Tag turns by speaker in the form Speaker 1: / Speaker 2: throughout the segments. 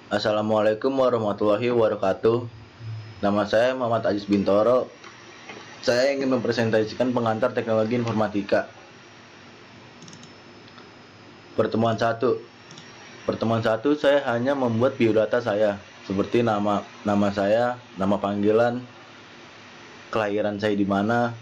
Speaker 1: Assalamualaikum warahmatullahi wabarakatuh. Nama saya Muhammad Aziz Bintoro. Saya ingin mempresentasikan pengantar teknologi informatika. Pertemuan satu. Pertemuan satu, saya hanya membuat biodata saya, seperti nama saya, nama panggilan, kelahiran saya di mana,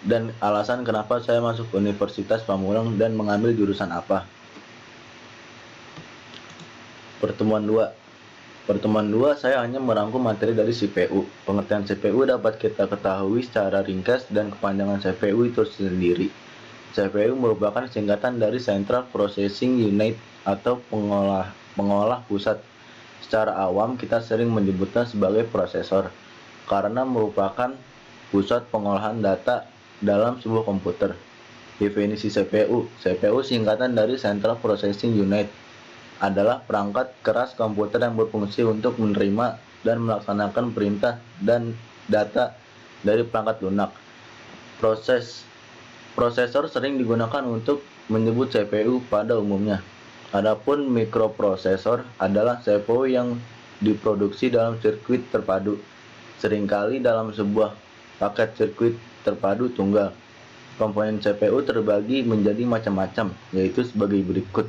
Speaker 1: dan alasan kenapa saya masuk Universitas Pamulang dan mengambil jurusan apa. Pertemuan 2. Pertemuan 2, saya hanya merangkum materi dari CPU. Pengertian CPU dapat kita ketahui secara ringkas dan kepanjangan CPU itu sendiri. CPU merupakan singkatan dari Central Processing Unit atau pengolah pusat. Secara awam kita sering menyebutnya sebagai prosesor karena merupakan pusat pengolahan data dalam sebuah komputer. Definisi CPU. CPU singkatan dari Central Processing Unit adalah perangkat keras komputer yang berfungsi untuk menerima dan melaksanakan perintah dan data dari perangkat lunak. Prosesor sering digunakan untuk menyebut CPU pada umumnya. Adapun mikroprosesor adalah CPU yang diproduksi dalam sirkuit terpadu, seringkali dalam sebuah paket sirkuit terpadu tunggal. Komponen CPU terbagi menjadi macam-macam, yaitu sebagai berikut.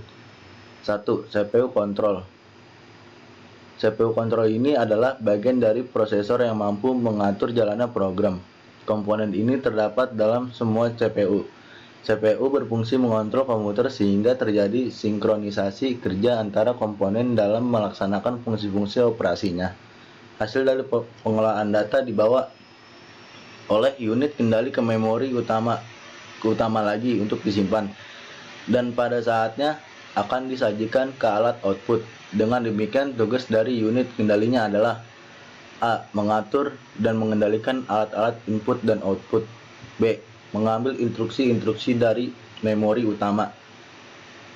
Speaker 1: 1. CPU kontrol. CPU kontrol ini adalah bagian dari prosesor yang mampu mengatur jalannya program. Komponen ini terdapat dalam semua CPU. CPU berfungsi mengontrol komputer sehingga terjadi sinkronisasi kerja antara komponen dalam melaksanakan fungsi-fungsi operasinya. Hasil dari pengolahan data dibawa oleh unit kendali ke memori utama lagi untuk disimpan, dan pada saatnya akan disajikan ke alat output. Dengan demikian, tugas dari unit kendalinya adalah A. Mengatur dan mengendalikan alat-alat input dan output. B. Mengambil instruksi-instruksi dari memori utama.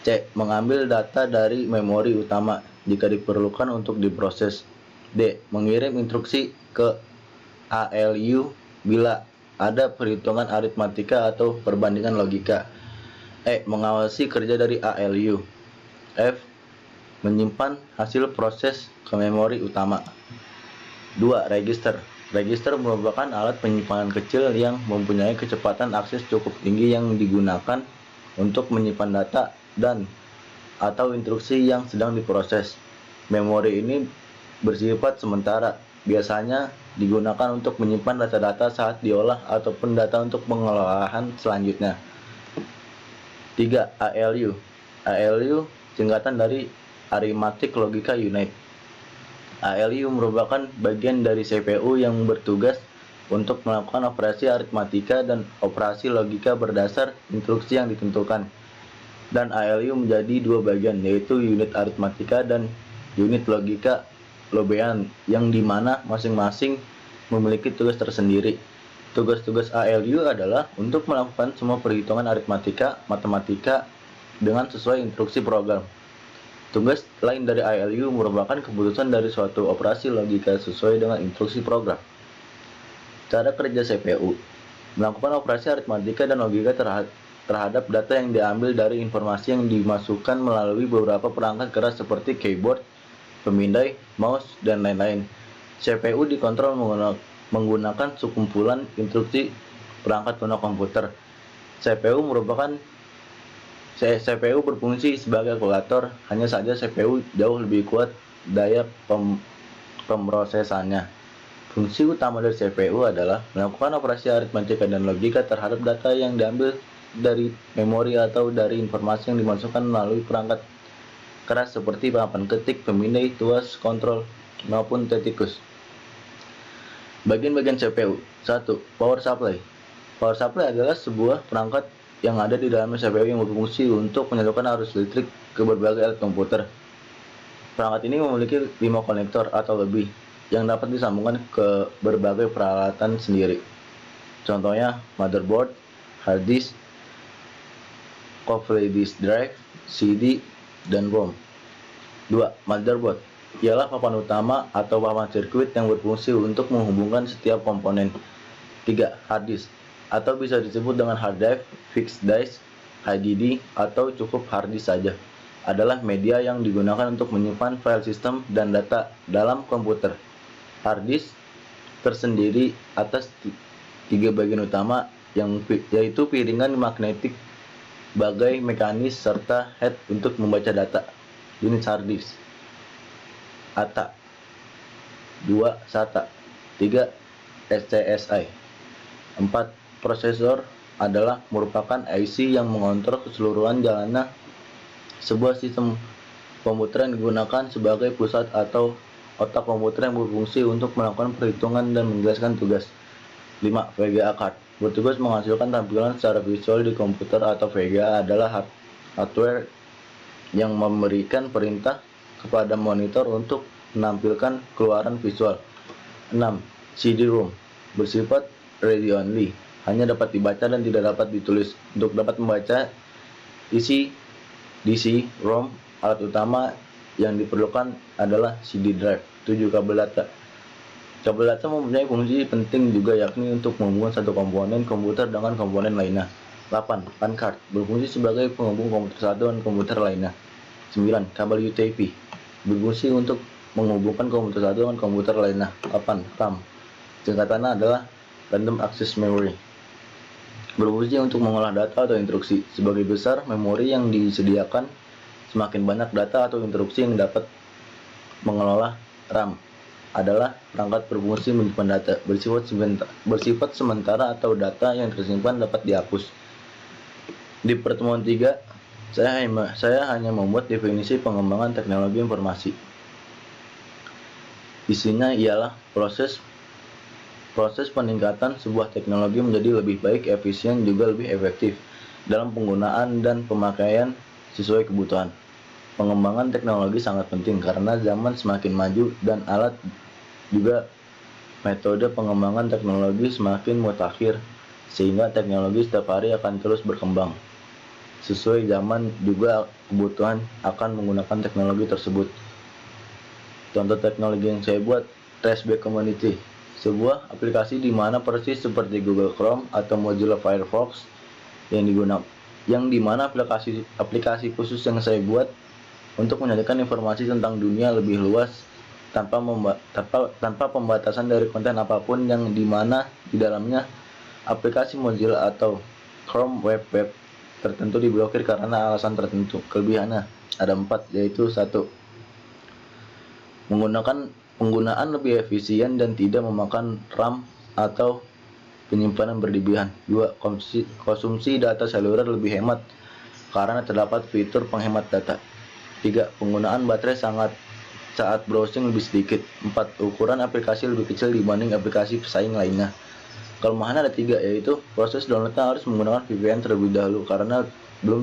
Speaker 1: C. Mengambil data dari memori utama jika diperlukan untuk diproses. D. Mengirim instruksi ke ALU bila ada perhitungan aritmatika atau perbandingan logika. E. Mengawasi kerja dari ALU. F. Menyimpan hasil proses ke memori utama. 2. Register. Register merupakan alat penyimpanan kecil yang mempunyai kecepatan akses cukup tinggi yang digunakan untuk menyimpan data dan atau instruksi yang sedang diproses. Memori ini bersifat sementara, biasanya digunakan untuk menyimpan data-data saat diolah ataupun data untuk pengolahan selanjutnya. 3. ALU. ALU singkatan dari Arithmetic Logical Unit. ALU merupakan bagian dari CPU yang bertugas untuk melakukan operasi aritmatika dan operasi logika berdasar instruksi yang ditentukan. Dan ALU menjadi dua bagian, yaitu unit aritmatika dan unit logika Lobean, yang dimana masing-masing memiliki tugas tersendiri. Tugas-tugas ALU adalah untuk melakukan semua perhitungan aritmatika, matematika dengan sesuai instruksi program. Tugas lain dari ALU merupakan keputusan dari suatu operasi logika sesuai dengan instruksi program. Cara kerja CPU. Melakukan operasi aritmatika dan logika terhadap data yang diambil dari informasi yang dimasukkan melalui beberapa perangkat keras seperti keyboard, pemindai, mouse, dan lain-lain. CPU dikontrol menggunakan sekumpulan instruksi perangkat lunak komputer. CPU berfungsi sebagai kalkulator, hanya saja CPU jauh lebih kuat daya pemrosesannya. Fungsi utama dari CPU adalah melakukan operasi aritmatika dan logika terhadap data yang diambil dari memori atau dari informasi yang dimasukkan melalui perangkat keras seperti papan ketik, pemindai, tuas, kontrol, maupun tetikus. Bagian-bagian CPU. 1. Power supply. Power supply adalah sebuah perangkat yang ada di dalam CPU yang berfungsi untuk menyalurkan arus listrik ke berbagai alat komputer. Perangkat ini memiliki 5 konektor atau lebih yang dapat disambungkan ke berbagai peralatan sendiri. Contohnya motherboard, hard disk, coffee disk drive, CD, dan ROM. 2. Motherboard ialah papan utama atau papan sirkuit yang berfungsi untuk menghubungkan setiap komponen. 3. Hard disk atau bisa disebut dengan hard drive, fixed disk, HDD, atau cukup hard disk saja. adalah media yang digunakan untuk menyimpan file sistem dan data dalam komputer. Hard disk tersendiri atas tiga bagian utama yaitu piringan magnetik, bagai mekanis, serta head untuk membaca data. Unit hard disk: ATA, 2 SATA, 3 SCSI, 4 prosesor adalah merupakan IC yang mengontrol keseluruhan jalannya sebuah sistem komputer yang digunakan sebagai pusat atau otak komputer yang berfungsi untuk melakukan perhitungan dan menjelaskan tugas. 5. VGA card bertugas menghasilkan tampilan secara visual di komputer, atau VGA adalah hardware yang memberikan perintah kepada monitor untuk menampilkan keluaran visual. 6. CD-ROM bersifat read-only, hanya dapat dibaca dan tidak dapat ditulis. Untuk dapat membaca isi DC-ROM, alat utama yang diperlukan adalah CD drive. 7. Kabel data. Kabel data mempunyai fungsi penting juga, yakni untuk menghubungkan satu komponen komputer dengan komponen lainnya. 8. PAN card berfungsi sebagai penghubung komputer satu dengan komputer lainnya. 9. Kabel UTP berfungsi untuk menghubungkan komputer satu dengan komputer lainnya. 8. RAM singkatannya adalah Random Access Memory, berfungsi untuk mengolah data atau instruksi. Sebagai besar memori yang disediakan, semakin banyak data atau instruksi yang dapat mengelola. RAM adalah perangkat berfungsi menyimpan data, bersifat sementara, atau data yang tersimpan dapat dihapus. Di pertemuan 3, saya hanya membuat definisi pengembangan teknologi informasi. Isinya ialah proses peningkatan sebuah teknologi menjadi lebih baik, efisien, juga lebih efektif dalam penggunaan dan pemakaian sesuai kebutuhan. Pengembangan teknologi sangat penting karena zaman semakin maju dan alat juga metode pengembangan teknologi semakin mutakhir, sehingga teknologi setiap hari akan terus berkembang. Sesuai zaman juga kebutuhan akan menggunakan teknologi tersebut. Contoh teknologi yang saya buat: Traceback Community, sebuah aplikasi di mana persis seperti Google Chrome atau Mozilla Firefox yang dimana aplikasi khusus yang saya buat untuk menyajikan informasi tentang dunia lebih luas tanpa pembatasan dari konten apapun, yang dimana di dalamnya aplikasi Mozilla atau Chrome web tertentu diblokir karena alasan tertentu. Kelebihannya ada 4, yaitu 1. Penggunaan lebih efisien dan tidak memakan RAM atau penyimpanan berlebihan. 2. Konsumsi data seluler lebih hemat karena terdapat fitur penghemat data. 3. Penggunaan baterai saat browsing lebih sedikit. 4. Ukuran aplikasi lebih kecil dibanding aplikasi pesaing lainnya. Kelemahannya ada 3, yaitu proses downloadnya harus menggunakan VPN terlebih dahulu karena belum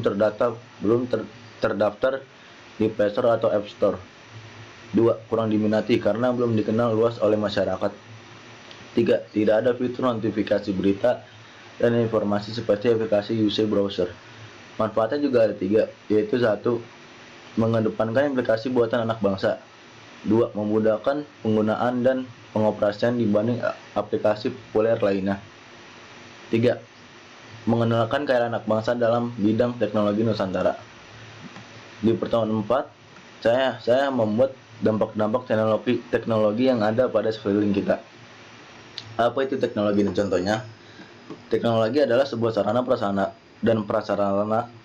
Speaker 1: terdaftar di Play Store atau App Store. 2. Kurang diminati karena belum dikenal luas oleh masyarakat. 3. Tidak ada fitur notifikasi berita dan informasi seperti aplikasi UC Browser. Manfaatnya juga ada 3, yaitu 1. Mengedepankan aplikasi buatan anak bangsa. 2. Memudahkan penggunaan dan pengoperasian dibanding aplikasi populer lainnya. 3. Mengenalkan karya anak bangsa dalam bidang teknologi Nusantara. Di pertemuan 4, saya membuat dampak-dampak teknologi yang ada pada sekeliling kita. Apa itu teknologi? Contohnya, teknologi adalah sebuah sarana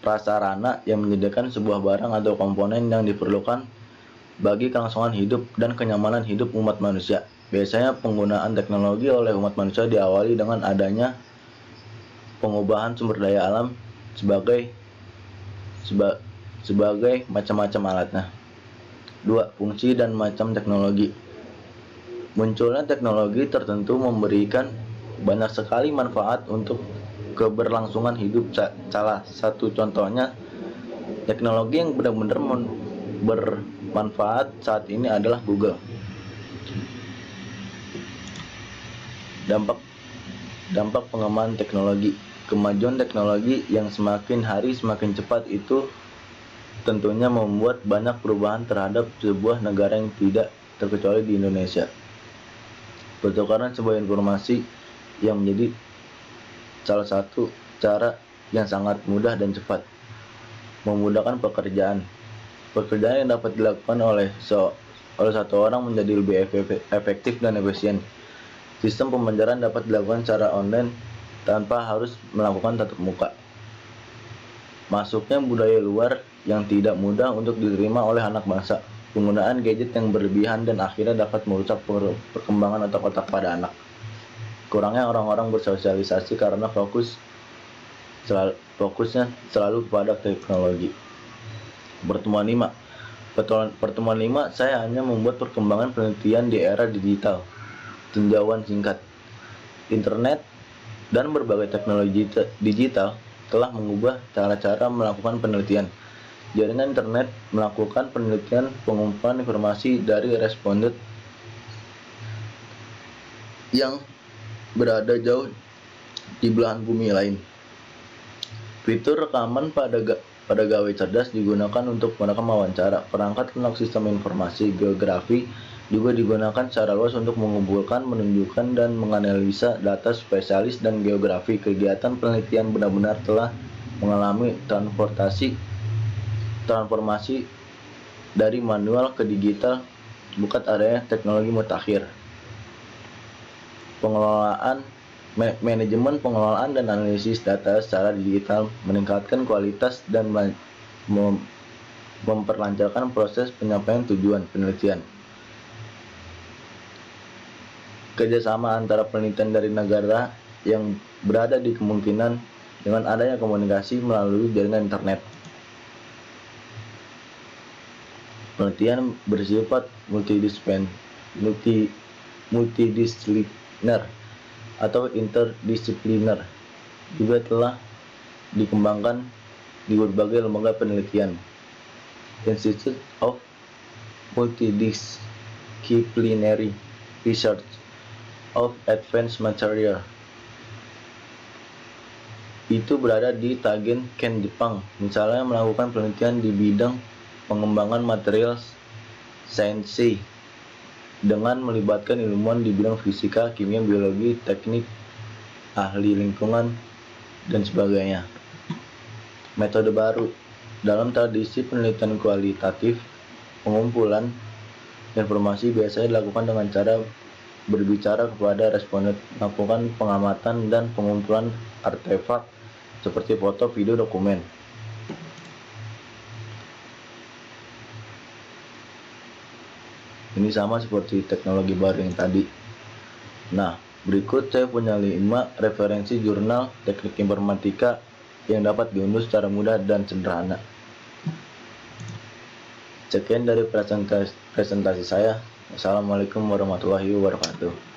Speaker 1: prasarana yang menyediakan sebuah barang atau komponen yang diperlukan bagi kelangsungan hidup dan kenyamanan hidup umat manusia. Biasanya penggunaan teknologi oleh umat manusia diawali dengan adanya pengubahan sumber daya alam sebagai macam-macam alatnya. 2. Fungsi dan macam teknologi. Munculnya teknologi tertentu memberikan banyak sekali manfaat untuk keberlangsungan hidup. Salah satu contohnya, teknologi yang benar-benar bermanfaat saat ini adalah Google. Dampak pengembangan teknologi. Kemajuan teknologi yang semakin hari semakin cepat itu tentunya membuat banyak perubahan terhadap sebuah negara yang tidak terkecuali di Indonesia. Pertukaran sebuah informasi yang menjadi salah satu cara yang sangat mudah dan cepat, memudahkan pekerjaan. Pekerjaan yang dapat dilakukan oleh satu orang menjadi lebih efektif dan efisien. Sistem pembelajaran dapat dilakukan secara online tanpa harus melakukan tatap muka. Masuknya budaya luar yang tidak mudah untuk diterima oleh anak bangsa. Penggunaan gadget yang berlebihan dan akhirnya dapat merusak perkembangan otak-otak pada anak. Kurangnya orang-orang bersosialisasi karena fokusnya selalu kepada teknologi. Pertemuan 5, saya hanya membuat perkembangan penelitian di era digital, tinjauan singkat. Internet dan berbagai teknologi digital telah mengubah cara-cara melakukan penelitian. Jaringan internet melakukan penelitian pengumpulan informasi dari responden yang berada jauh di belahan bumi lain. Fitur rekaman pada gawai cerdas digunakan untuk merekam wawancara. Perangkat lunak sistem informasi geografi juga digunakan secara luas untuk mengumpulkan, menunjukkan, dan menganalisa data spesialis dan geografi. Kegiatan penelitian benar-benar telah mengalami transformasi dari manual ke digital berkat adanya teknologi mutakhir. Manajemen pengelolaan dan analisis data secara digital meningkatkan kualitas dan memperlancarkan proses penyampaian tujuan penelitian. Kerjasama antara penelitian dari negara yang berada di kemungkinan dengan adanya komunikasi melalui jaringan internet. Penelitian bersifat multidisipliner atau interdisipliner juga telah dikembangkan di berbagai lembaga penelitian. Institute of Multidisciplinary Research of Advanced Material itu berada di Tagen Ken, Jepang. Misalnya melakukan penelitian di bidang pengembangan material sains dengan melibatkan ilmuwan di bidang fisika, kimia, biologi, teknik, ahli lingkungan, dan sebagainya. Metode baru dalam tradisi penelitian kualitatif, pengumpulan informasi biasanya dilakukan dengan cara berbicara kepada responden, melakukan pengamatan dan pengumpulan artefak seperti foto, video, dokumen. Ini sama seperti teknologi baru yang tadi. Nah, berikut saya punya 5 referensi jurnal teknik informatika yang dapat diunduh secara mudah dan sederhana. Sekian dari presentasi saya. Wassalamualaikum warahmatullahi wabarakatuh.